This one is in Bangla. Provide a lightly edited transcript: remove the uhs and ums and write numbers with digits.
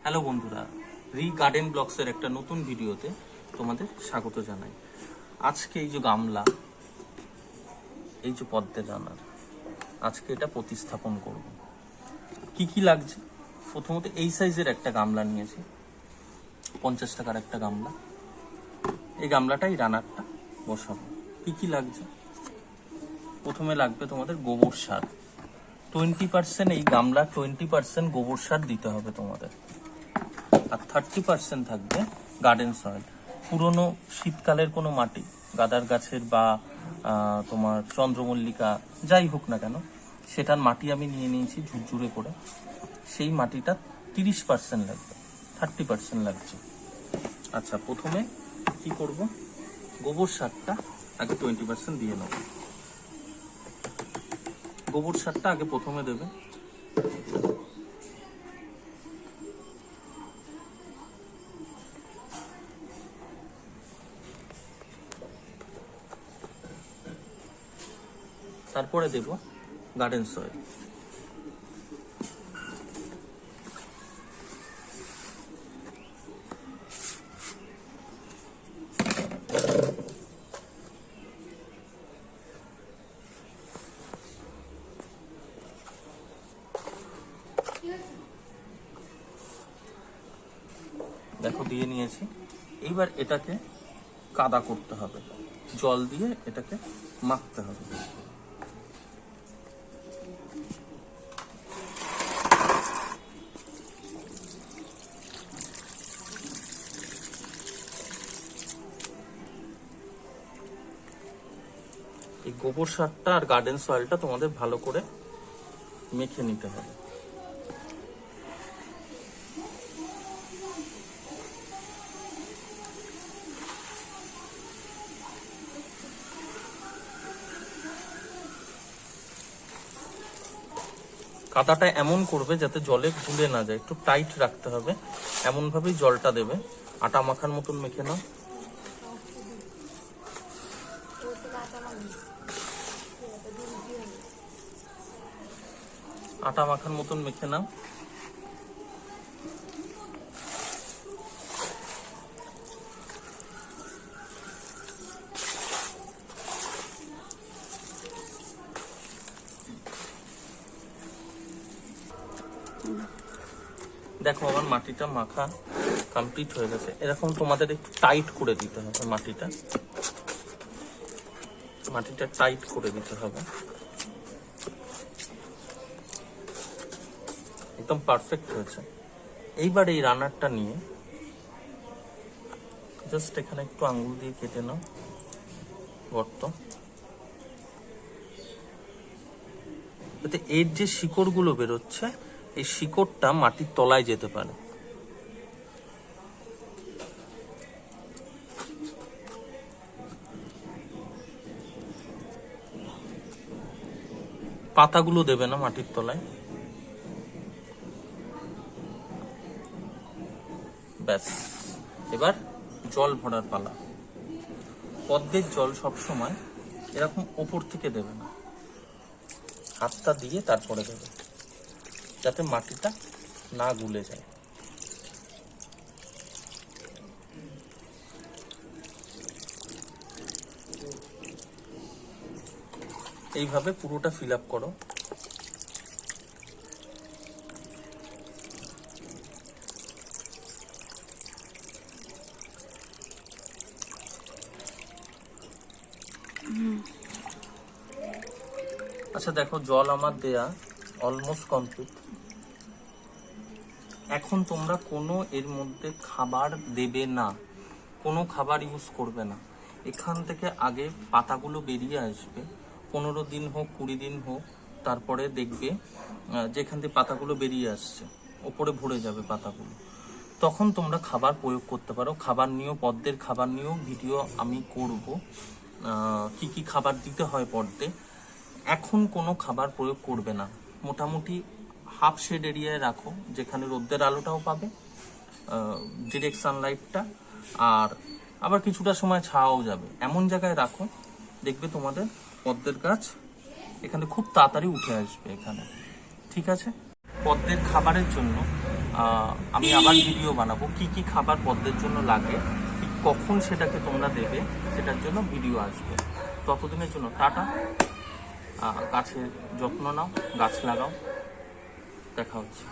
হ্যালো বন্ধুরা, রি গার্ডেন ব্লগসের একটা নতুন ভিডিওতে তোমাদের স্বাগত জানাই। আজকে এই যে গামলা, এই যে পদ্মের রান্নার, আজকে এটা প্রতিস্থাপন করব। কি কি লাগছে? প্রথমত এই সাইজের একটা গামলা নিয়েছি, 50 টাকার একটা গামলা। এই গামলাটাই রান্নারটা বসাবো। কি কি লাগছে? প্রথমে লাগবে তোমাদের গোবর সার। 20% এই গামলা 20% গোবর সার দিতে হবে তোমাদের, আর 30% থাকবে গার্ডেন সয়েল। পুরনো শীতকালের কোনো মাটি, গাদার গাছের বা তোমার চন্দ্রমল্লিকা যাই হোক না কেন, সেটার মাটি আমি নিয়ে নিয়েছি ঝুরঝুরে করে। সেই মাটিটা 30% লাগবে, 30% লাগছে। আচ্ছা, প্রথমে কি করব, গোবর সারটা আগে 20% দিয়ে নেব। গোবর সারটা আগে প্রথমে দেবে। তারপরে দেব গার্ডেন সয়েল। দেখো দিয়ে নিয়েছি। এইবার এটাকে কাদা করতে হবে, জল দিয়ে এটাকে মাখতে হবে। এই গোবর সারটা আর গার্ডেন সয়েলটা তোমাদের ভালো করে মেখে নিতে হবে। কাদাটা এমন করবে যাতে জলে গুলে না যায়, একটু টাইট রাখতে হবে। এমন ভাবেই জলটা দেবে। আটা মাখার মতন মেখে নাও। আটা মাখার মতন মেখে নাও। দেখো আমার মাটিটা মাখা কমপ্লিট হয়ে গেছে। এরকম তোমাদের একটু টাইট করে দিতে হবে মাটিটা, মাটিটা টাইট করে দিতে হবে। একদম পারফেক্ট হয়েছে। এইবার এই রান্নারটা নিয়ে জাস্ট এখানে একটু আঙ্গুল দিয়ে কেটে নাও গর্ত, যাতে এর যে শিকড়গুলো বেরোচ্ছে এই শিকড়টা মাটির তলায় যেতে পারে। পাতাগুলো দেবে না মাটির তলায়। ব্যাস, এবার জল ভরার পালা। পদ্মের জল সবসময় এরকম ওপর থেকে দেবে না, হাতটা দিয়ে তারপরে দেবে, যাতে মাটিটা না গুলে যায়। এইভাবে পুরোটা ফিল আপ করো। আচ্ছা দেখো, জল আমার দেয়া অলমোস্ট কমপ্লিট। এখন তোমরা কোনো এর মধ্যে খাবার দেবে না, কোনো খাবার ইউজ করবে না। এখান থেকে আগে পাতাগুলো বেরিয়ে আসবে, 15 দিন হোক 20 দিন হোক, তারপরে দেখবে যেখান থেকে পাতাগুলো বেরিয়ে আসছে ওপরে ভরে যাবে পাতাগুলো। তখন তোমরা খাবার প্রয়োগ করতে পারো। খাবার নিয়েও, পদ্মের খাবার নিয়েও ভিডিও আমি করব, কি কি খাবার দিতে হয় পদ্মে। এখন কোনো খাবার প্রয়োগ করবে না। মোটামুটি হাফ শেড এরিয়ায় রাখো, যেখানে রোদ্রের আলোটাও পাবে, ডিরেক্ট সানলাইটটা, আর আবার কিছুটা সময় ছাওয়াও যাবে। এমন জায়গায় রাখো, দেখবে তোমাদের পদ্মের গাছ এখানে খুব তাড়াতাড়ি উঠে আসবে এখানে। ঠিক আছে? পদ্মের খাবারের জন্য আমি আবার ভিডিও বানাবো কি কি খাবার পদ্মের জন্য লাগে, ঠিক কখন সেটাকে তোমরা দেবে সেটার জন্য ভিডিও আসবে। ততদিনের জন্য টাটা। গাছের যত্ন নাও, গাছ লাগাও, দেখা হচ্ছে।